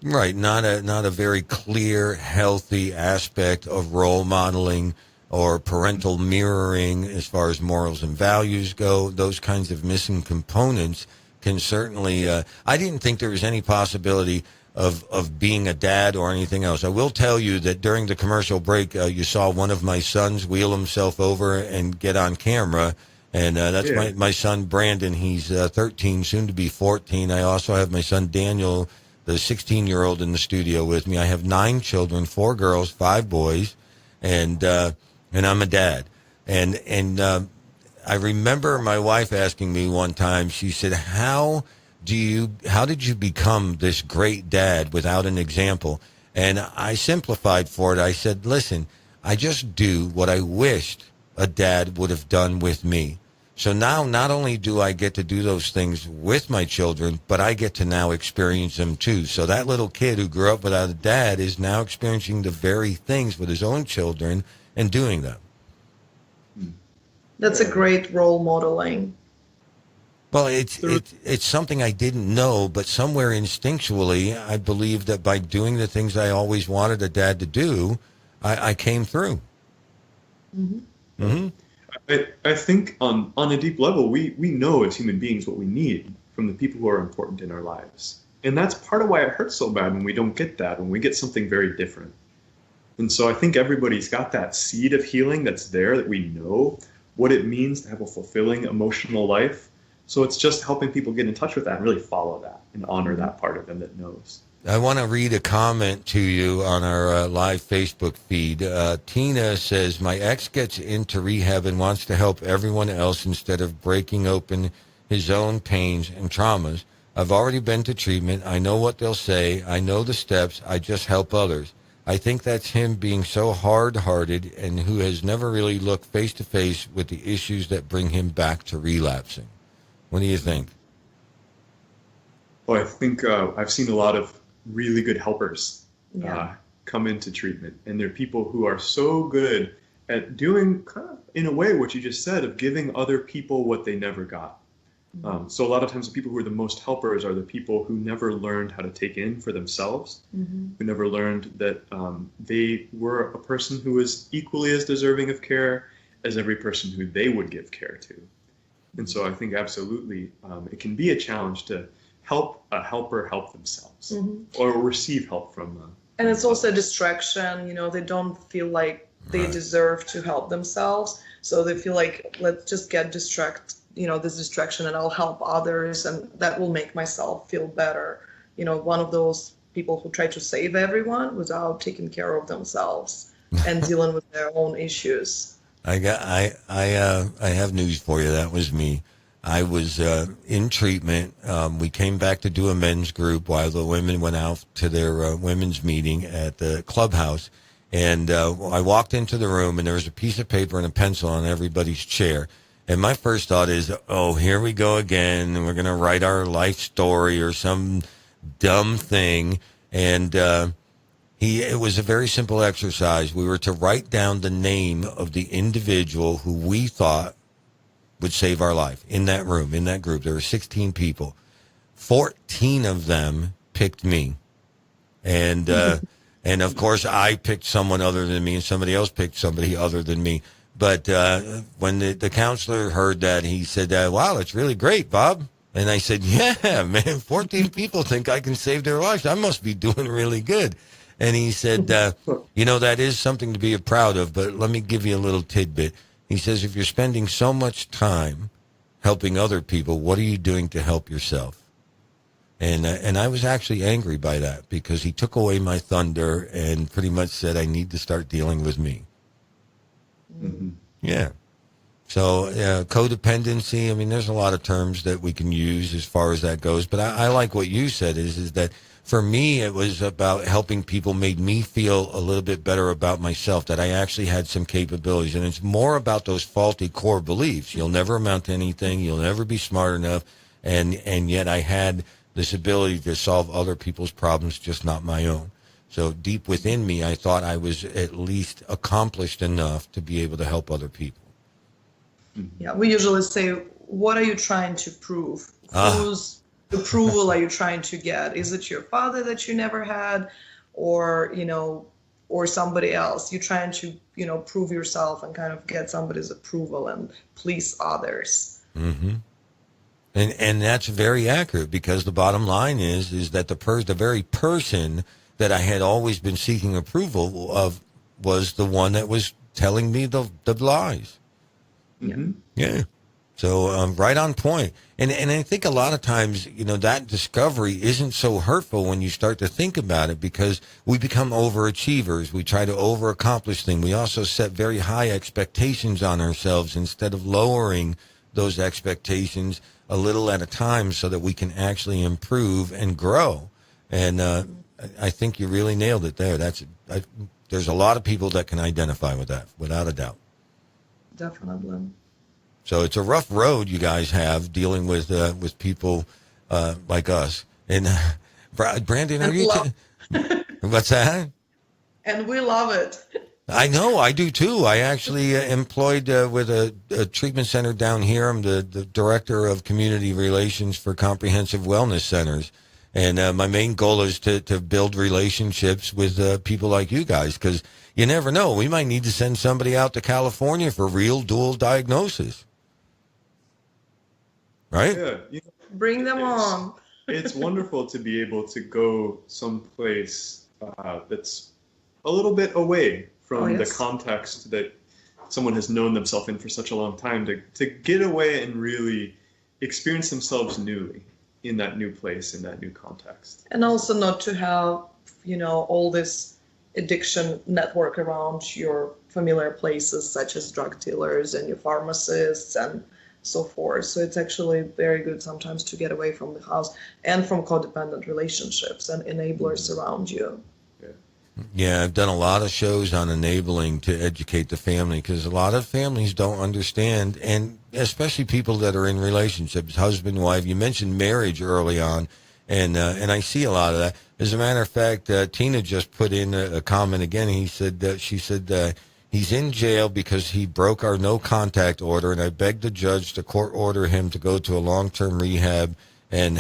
Speaker 4: Right, not a very clear, healthy aspect of role modeling or parental mirroring as far as morals and values go. Those kinds of missing components can certainly. I didn't think there was any possibility of being a dad or anything else. I will tell you that during the commercial break, you saw one of my sons wheel himself over and get on camera. And that's my son, Brandon. He's 13, soon to be 14. I also have my son, Daniel, the 16-year-old in the studio with me. I have 9 children, 4 girls, 5 boys, and I'm a dad. And I remember my wife asking me one time, she said, how did you become this great dad without an example? And I simplified for it. I said, listen, I just do what I wished a dad would have done with me. So now not only do I get to do those things with my children, but I get to now experience them too. So that little kid who grew up without a dad is now experiencing the very things with his own children and doing them.
Speaker 5: That's a great role modeling.
Speaker 4: Well, it's something I didn't know, but somewhere instinctually, I believe that by doing the things I always wanted a dad to do, I came through.
Speaker 5: Mm-hmm.
Speaker 4: Mm-hmm.
Speaker 6: I think on a deep level, we know as human beings what we need from the people who are important in our lives. And that's part of why it hurts so bad when we don't get that, when we get something very different. And so I think everybody's got that seed of healing that's there, that we know what it means to have a fulfilling emotional life. So it's just helping people get in touch with that and really follow that and honor that part of them that knows.
Speaker 4: I want to read a comment to you on our live Facebook feed. Tina says, my ex gets into rehab and wants to help everyone else instead of breaking open his own pains and traumas. I've already been to treatment. I know what they'll say. I know the steps. I just help others. I think that's him being so hard-hearted and who has never really looked face-to-face with the issues that bring him back to relapsing. What do you think?
Speaker 6: Well, I think I've seen a lot of really good helpers come into treatment, and they're people who are so good at doing, kind of, in a way, what you just said, of giving other people what they never got. So a lot of times the people who are the most helpers are the people who never learned how to take in for themselves, who never learned that they were a person who was equally as deserving of care as every person who they would give care to. And so I think absolutely it can be a challenge to help a helper help themselves or receive help from
Speaker 5: and it's also a distraction. They don't feel like they deserve to help themselves, so they feel like, let's just get this distraction, and I'll help others, and that will make myself feel better. One of those people who try to save everyone without taking care of themselves and dealing with their own issues.
Speaker 4: I have news for you. That was me. I was in treatment. We came back to do a men's group while the women went out to their women's meeting at the clubhouse. And I walked into the room, and there was a piece of paper and a pencil on everybody's chair. And my first thought is, oh, here we go again. And we're going to write our life story or some dumb thing. And it was a very simple exercise. We were to write down the name of the individual who we thought would save our life in that room, in that group. There were 16 people. 14 of them picked me. And and of course, I picked someone other than me, and somebody else picked somebody other than me. But when the counselor heard that, he said, wow, that's really great, Bob. And I said, yeah, man, 14 people think I can save their lives. I must be doing really good. And he said, that is something to be proud of, but let me give you a little tidbit. He says, if you're spending so much time helping other people, what are you doing to help yourself? And I was actually angry by that, because he took away my thunder and pretty much said I need to start dealing with me. Yeah. So codependency, I mean, there's a lot of terms that we can use as far as that goes. But I like what you said is that for me, it was about helping people, made me feel a little bit better about myself, that I actually had some capabilities. And it's more about those faulty core beliefs. You'll never amount to anything. You'll never be smart enough. And yet I had this ability to solve other people's problems, just not my own. So deep within me, I thought I was at least accomplished enough to be able to help other people.
Speaker 5: Yeah, we usually say, what are you trying to prove? Whose approval are you trying to get? Is it your father that you never had, or somebody else? You're trying to, prove yourself and kind of get somebody's approval and please others.
Speaker 4: Mm-hmm. And that's very accurate, because the bottom line is that the very person that I had always been seeking approval of was the one that was telling me the lies. Yeah. So right on point. And I think a lot of times, that discovery isn't so hurtful when you start to think about it, because we become overachievers. We try to overaccomplish things. We also set very high expectations on ourselves instead of lowering those expectations a little at a time so that we can actually improve and grow. And I think you really nailed it there. There's a lot of people that can identify with that, without a doubt.
Speaker 5: Definitely.
Speaker 4: So it's a rough road you guys have dealing with people like us. And Brandon, are you? What's that?
Speaker 5: And we love it.
Speaker 4: I know, I do too. I actually employed with a treatment center down here. I'm the director of community relations for comprehensive wellness centers. And my main goal is to build relationships with people like you guys, because you never know. We might need to send somebody out to California for real dual diagnosis. Right?
Speaker 6: Yeah.
Speaker 5: Bring them on.
Speaker 6: It's wonderful to be able to go someplace that's a little bit away from the context that someone has known themselves in for such a long time, to get away and really experience themselves newly in that new place, in that new context.
Speaker 5: And also not to have, all this addiction network around your familiar places, such as drug dealers and your pharmacists and so forth. So it's actually very good sometimes to get away from the house and from codependent relationships and enablers around you.
Speaker 4: Yeah, I've done a lot of shows on enabling to educate the family, because a lot of families don't understand, and especially people that are in relationships, husband, wife. You mentioned marriage early on, and I see a lot of that. As a matter of fact, Tina just put in a comment again. She said he's in jail because he broke our no contact order, and I begged the judge to court order him to go to a long-term rehab and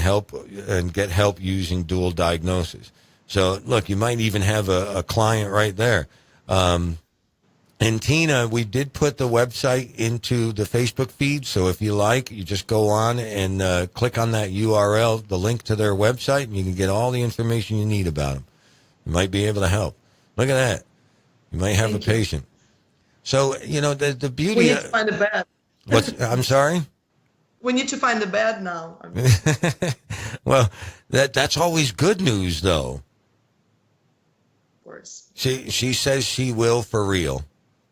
Speaker 4: get help using dual diagnosis. So, look, you might even have a client right there. And Tina, we did put the website into the Facebook feed, so if you like, you just go on and click on that URL, the link to their website, and you can get all the information you need about them. You might be able to help. Look at that. You might have a patient. So, the beauty...
Speaker 5: We need to find a bed.
Speaker 4: I'm sorry?
Speaker 5: We need to find a bed now.
Speaker 4: Well, that's always good news, though.
Speaker 5: Of course.
Speaker 4: She says she will for real.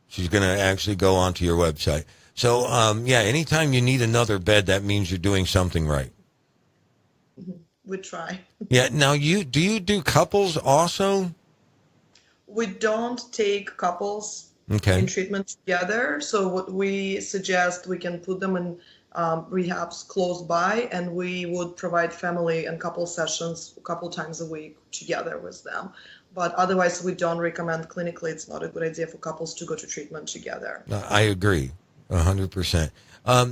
Speaker 4: She's going to actually go onto your website. So, anytime you need another bed, that means you're doing something right.
Speaker 5: We try.
Speaker 4: Yeah. Now, do you do couples also?
Speaker 5: We don't take couples
Speaker 4: in
Speaker 5: treatment together. So what we suggest, we can put them in rehabs close by, and we would provide family and couple sessions a couple times a week together with them. But otherwise, we don't recommend clinically. It's not a good idea for couples to go to treatment together.
Speaker 4: I agree 100%.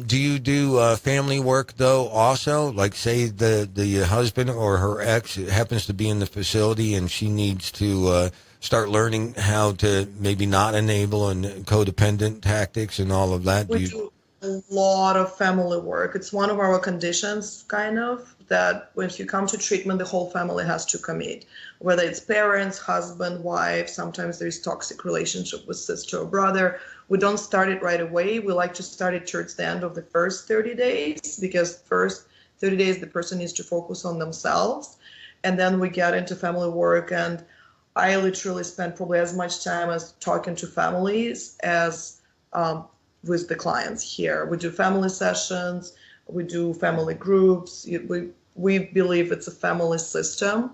Speaker 4: Do you do family work, though, also? Like, say the husband or her ex happens to be in the facility and she needs to start learning how to maybe not enable and codependent tactics and all of that?
Speaker 5: We do a lot of family work. It's one of our conditions, kind of, that when you come to treatment, the whole family has to commit. Whether it's parents, husband, wife, sometimes there's toxic relationship with sister or brother. We don't start it right away. We like to start it towards the end of the first 30 days, because first 30 days the person needs to focus on themselves. And then we get into family work, and I literally spend probably as much time as talking to families as with the clients here. We do family sessions, we do family groups. We believe it's a family system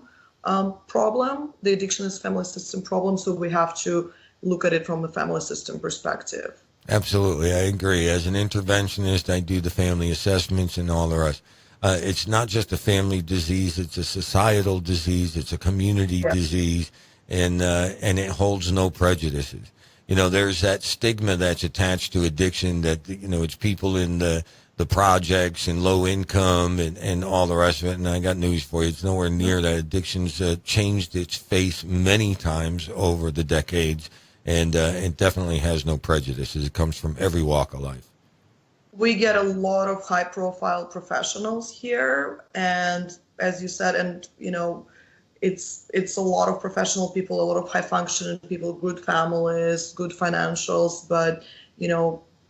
Speaker 5: problem. The addiction is a family system problem, so we have to look at it from the family system perspective.
Speaker 4: Absolutely, I agree. As an interventionist, I do the family assessments and all the rest. It's not just a family disease, it's a societal disease, it's a community disease, and it holds no prejudices. There's that stigma that's attached to addiction that, it's people in the projects and low income and all the rest of it. And I got news for you. It's nowhere near that. Addiction's changed its face many times over the decades, and it definitely has no prejudices. It comes from every walk of life.
Speaker 5: We get a lot of high-profile professionals here, and as you said, and it's a lot of professional people, a lot of high-functioning people, good families, good financials, but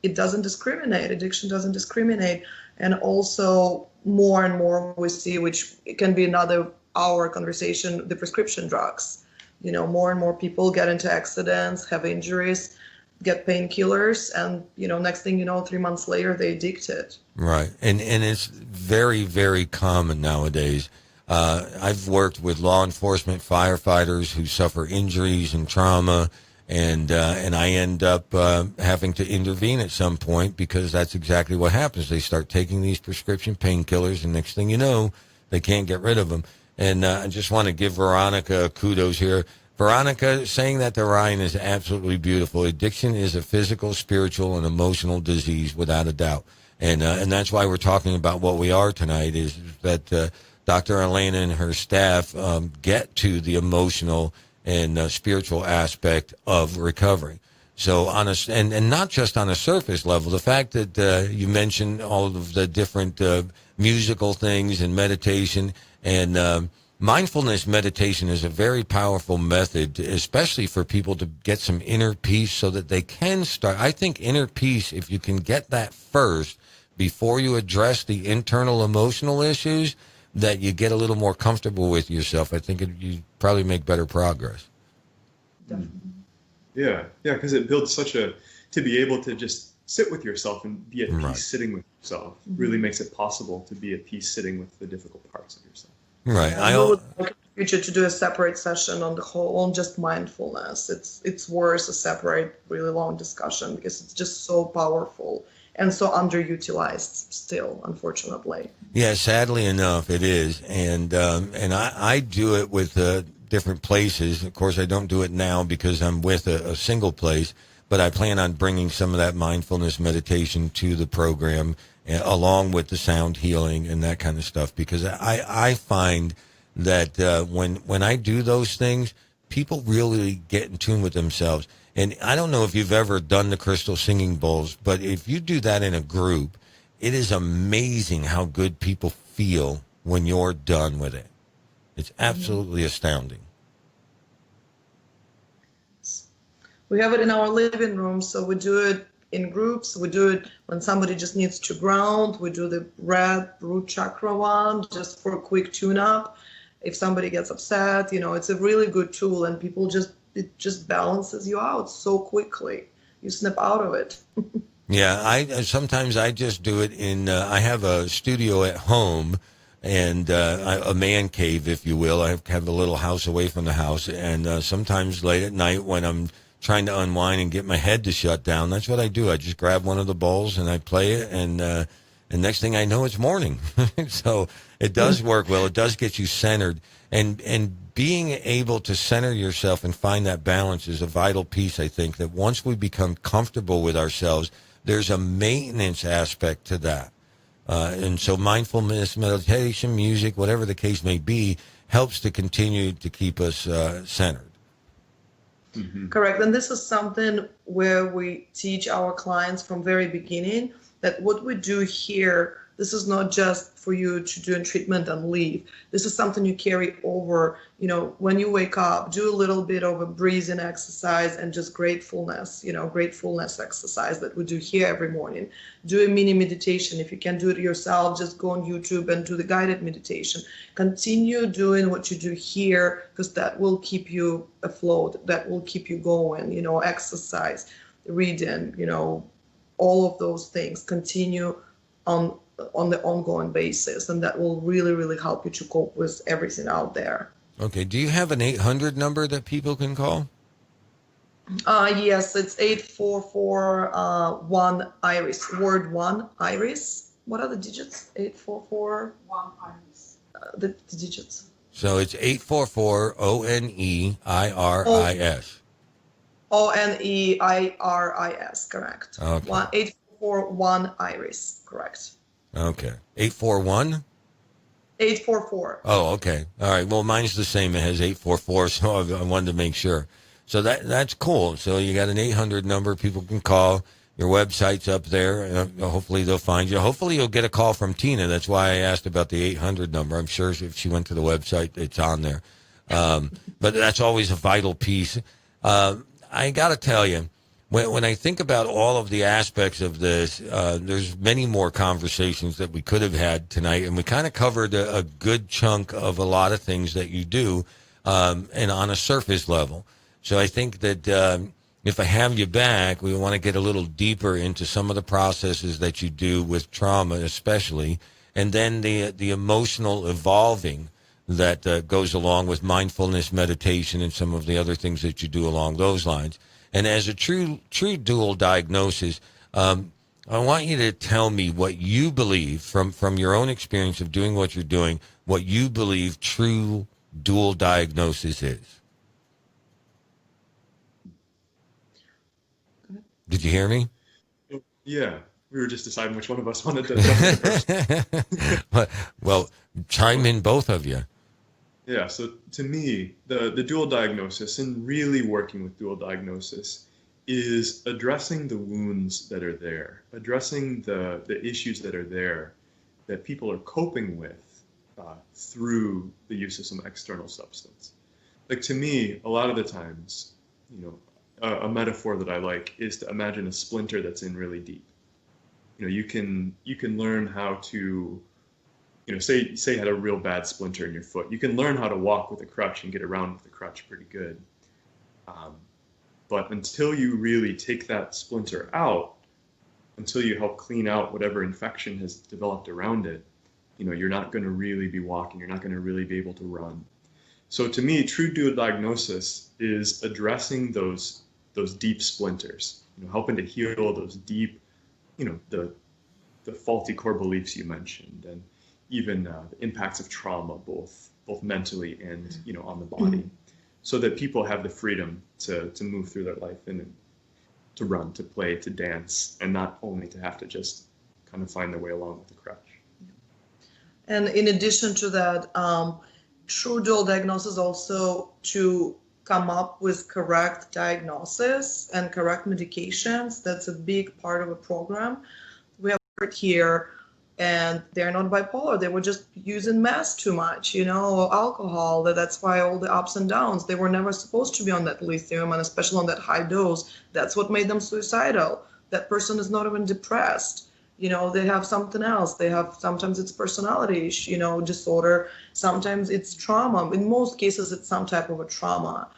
Speaker 5: it doesn't discriminate. Addiction doesn't discriminate, and also more and more we see, which can be another hour conversation, the prescription drugs. More and more people get into accidents, have injuries, get painkillers, and next thing you know, 3 months later they addicted.
Speaker 4: Right, and it's very, very common nowadays. I've worked with law enforcement firefighters who suffer injuries and trauma, and I end up having to intervene at some point, because that's exactly what happens. They start taking these prescription painkillers, and next thing you know, they can't get rid of them. And I just want to give Veronica kudos here. Veronica, saying that to Ryan is absolutely beautiful. Addiction is a physical, spiritual, and emotional disease, without a doubt. And that's why we're talking about what we are tonight, is that Dr. Elena and her staff get to the emotional and spiritual aspect of recovery. So and not just on a surface level, the fact that you mentioned all of the different musical things and meditation, and mindfulness meditation is a very powerful method, especially for people to get some inner peace so that they can start. I think inner peace, if you can get that first before you address the internal emotional issues, that you get a little more comfortable with yourself. I think you probably make better progress.
Speaker 5: Definitely.
Speaker 6: Yeah, because it builds to be able to just sit with yourself and be at peace sitting with yourself really makes it possible to be at peace sitting with the difficult parts of yourself.
Speaker 4: Right.
Speaker 5: I would like in the future to do a separate session on just mindfulness. It's worth a separate, really long discussion, because it's just so powerful. and so underutilized still, unfortunately.
Speaker 4: Yeah, sadly enough, it is, and I do it with different places. Of course, I don't do it now because I'm with a single place, but I plan on bringing some of that mindfulness meditation to the program, along with the sound healing and that kind of stuff, because I find that when I do those things, people really get in tune with themselves. And I don't know if you've ever done the crystal singing bowls, but if you do that in a group, it is amazing how good people feel when you're done with it. It's absolutely astounding.
Speaker 5: We have it in our living room, so we do it in groups. We do it when somebody just needs to ground. We do the red root chakra one just for a quick tune-up. If somebody gets upset, it's a really good tool, and it just balances you out so quickly. You snap out of it.
Speaker 4: Yeah, sometimes I just do it in. I have a studio at home, and a man cave, if you will. I have a little house away from the house, and sometimes late at night when I'm trying to unwind and get my head to shut down, that's what I do. I just grab one of the bowls and I play it, and next thing I know, it's morning. So it does work well. It does get you centered, and being able to center yourself and find that balance is a vital piece. I think that once we become comfortable with ourselves, there's a maintenance aspect to that. And so mindfulness, meditation, music, whatever the case may be, helps to continue to keep us centered.
Speaker 5: Mm-hmm. Correct. And this is something where we teach our clients from very beginning that what we do here, this is not just for you to do a treatment and leave. This is something you carry over, when you wake up, do a little bit of a breathing exercise and just gratefulness exercise that we do here every morning. Do a mini meditation. If you can do it yourself, just go on YouTube and do the guided meditation. Continue doing what you do here, because that will keep you afloat. That will keep you going, exercise, reading, all of those things. Continue on the ongoing basis, and that will really, really help you to cope with everything out there.
Speaker 4: Okay. Do you have an 800 number that people can call?
Speaker 5: Yes, it's 844 1-IRIS. Word 1-IRIS. What are the digits? 844 1-IRIS. The digits.
Speaker 4: So it's 844 ONEIRIS.
Speaker 5: ONEIRIS, correct.
Speaker 4: Okay.
Speaker 5: 844 1-IRIS, correct.
Speaker 4: Okay. 841?
Speaker 5: 844.
Speaker 4: Oh, okay. All right. Well, mine's the same. It has 844, so I wanted to make sure. So that's cool. So you got an 800 number people can call. Your website's up there. And hopefully they'll find you. Hopefully you'll get a call from Tina. That's why I asked about the 800 number. I'm sure if she went to the website, it's on there. But that's always a vital piece. I got to tell you, when I think about all of the aspects of this, there's many more conversations that we could have had tonight, and we kind of covered a good chunk of a lot of things that you do, and on a surface level. So I think that if I have you back, we want to get a little deeper into some of the processes that you do with trauma, especially, and then the emotional evolving that goes along with mindfulness, meditation, and some of the other things that you do along those lines. And as a true dual diagnosis, I want you to tell me what you believe from your own experience of doing what you're doing, what you believe true dual diagnosis is. Did you hear me?
Speaker 6: Yeah, we were just deciding which one of us wanted to jump in first.
Speaker 4: Well, chime in, both of you.
Speaker 6: Yeah, so to me, the dual diagnosis and really working with dual diagnosis is addressing the wounds that are there, addressing the issues that are there that people are coping with through the use of some external substance. Like, to me, a lot of the times, a metaphor that I like is to imagine a splinter that's in really deep. You can learn how to, say you had a real bad splinter in your foot. You can learn how to walk with a crutch and get around with a crutch pretty good. But until you really take that splinter out, until you help clean out whatever infection has developed around it, you're not going to really be walking. You're not going to really be able to run. So to me, true dual diagnosis is addressing those deep splinters, helping to heal those deep the faulty core beliefs you mentioned, and even the impacts of trauma, both mentally and on the body, so that people have the freedom to move through their life and to run, to play, to dance, and not only to have to just kind of find their way along with the crutch.
Speaker 5: And in addition to that, true dual diagnosis also to come up with correct diagnosis and correct medications. That's a big part of a program. We have heard here, and they're not bipolar. They were just using meth too much, or alcohol. That's why all the ups and downs. They were never supposed to be on that lithium, and especially on that high dose. That's what made them suicidal. That person is not even depressed. They have something else. They have, sometimes it's personality, disorder. Sometimes it's trauma. In most cases, it's some type of a trauma.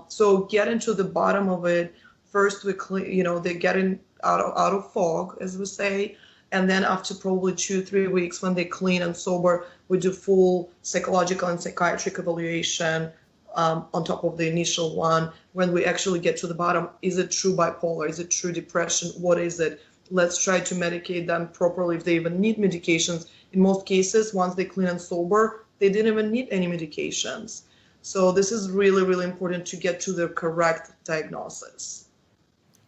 Speaker 5: So getting to the bottom of it, first we clean, they're getting out of fog, as we say. And then after probably 2-3 weeks, when they clean and sober, we do full psychological and psychiatric evaluation on top of the initial one. When we actually get to the bottom, is it true bipolar? Is it true depression? What is it? Let's try to medicate them properly if they even need medications. In most cases, once they clean and sober, they didn't even need any medications. So this is really, really important to get to the correct diagnosis.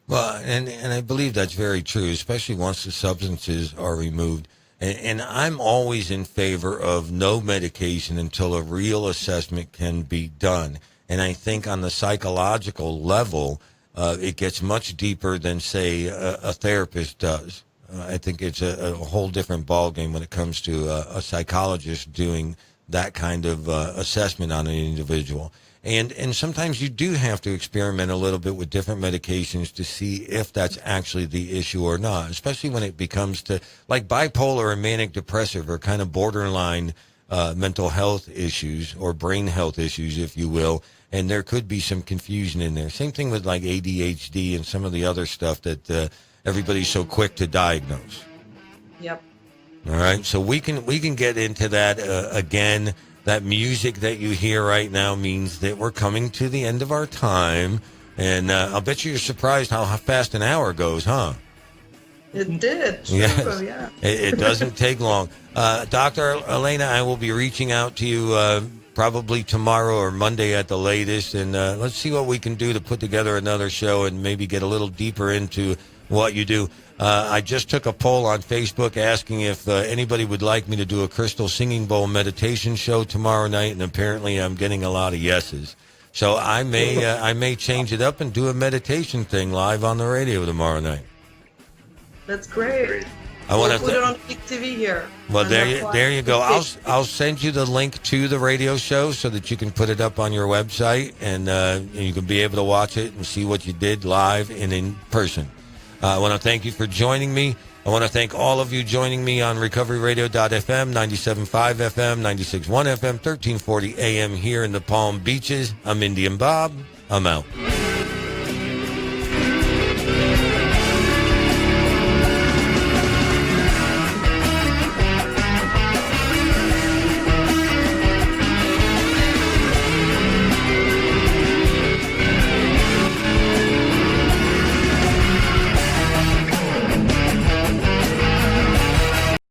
Speaker 4: Well, and I believe that's very true, especially once the substances are removed. And I'm always in favor of no medication until a real assessment can be done. And I think on the psychological level, it gets much deeper than, say, a therapist does. I think it's a whole different ballgame when it comes to a psychologist doing that kind of assessment on an individual. And sometimes you do have to experiment a little bit with different medications to see if that's actually the issue or not, especially when it becomes to, like, bipolar and manic depressive are kind of borderline mental health issues, or brain health issues, if you will. And there could be some confusion in there. Same thing with like ADHD and some of the other stuff that everybody's so quick to diagnose.
Speaker 5: Yep.
Speaker 4: All right. So we can get into that again. That music that you hear right now means that we're coming to the end of our time. And I'll bet you're surprised how fast an hour goes, huh?
Speaker 5: It did. Sure,
Speaker 4: yes.
Speaker 5: Yeah.
Speaker 4: It doesn't take long. Dr. Elena, I will be reaching out to you probably tomorrow or Monday at the latest, and let's see what we can do to put together another show and maybe get a little deeper into what you do. I just took a poll on Facebook asking if anybody would like me to do a Crystal Singing Bowl meditation show tomorrow night, and apparently I'm getting a lot of yeses. So I may change it up and do a meditation thing live on the radio tomorrow night.
Speaker 5: That's great.
Speaker 4: We'll
Speaker 5: put it on Big TV here.
Speaker 4: Well, there you go. I'll send you the link to the radio show so that you can put it up on your website, and you can be able to watch it and see what you did live and in person. I want to thank you for joining me. I want to thank all of you joining me on recoveryradio.fm, 97.5 FM, 96.1 FM, 1340 AM here in the Palm Beaches. I'm Indian Bob. I'm out.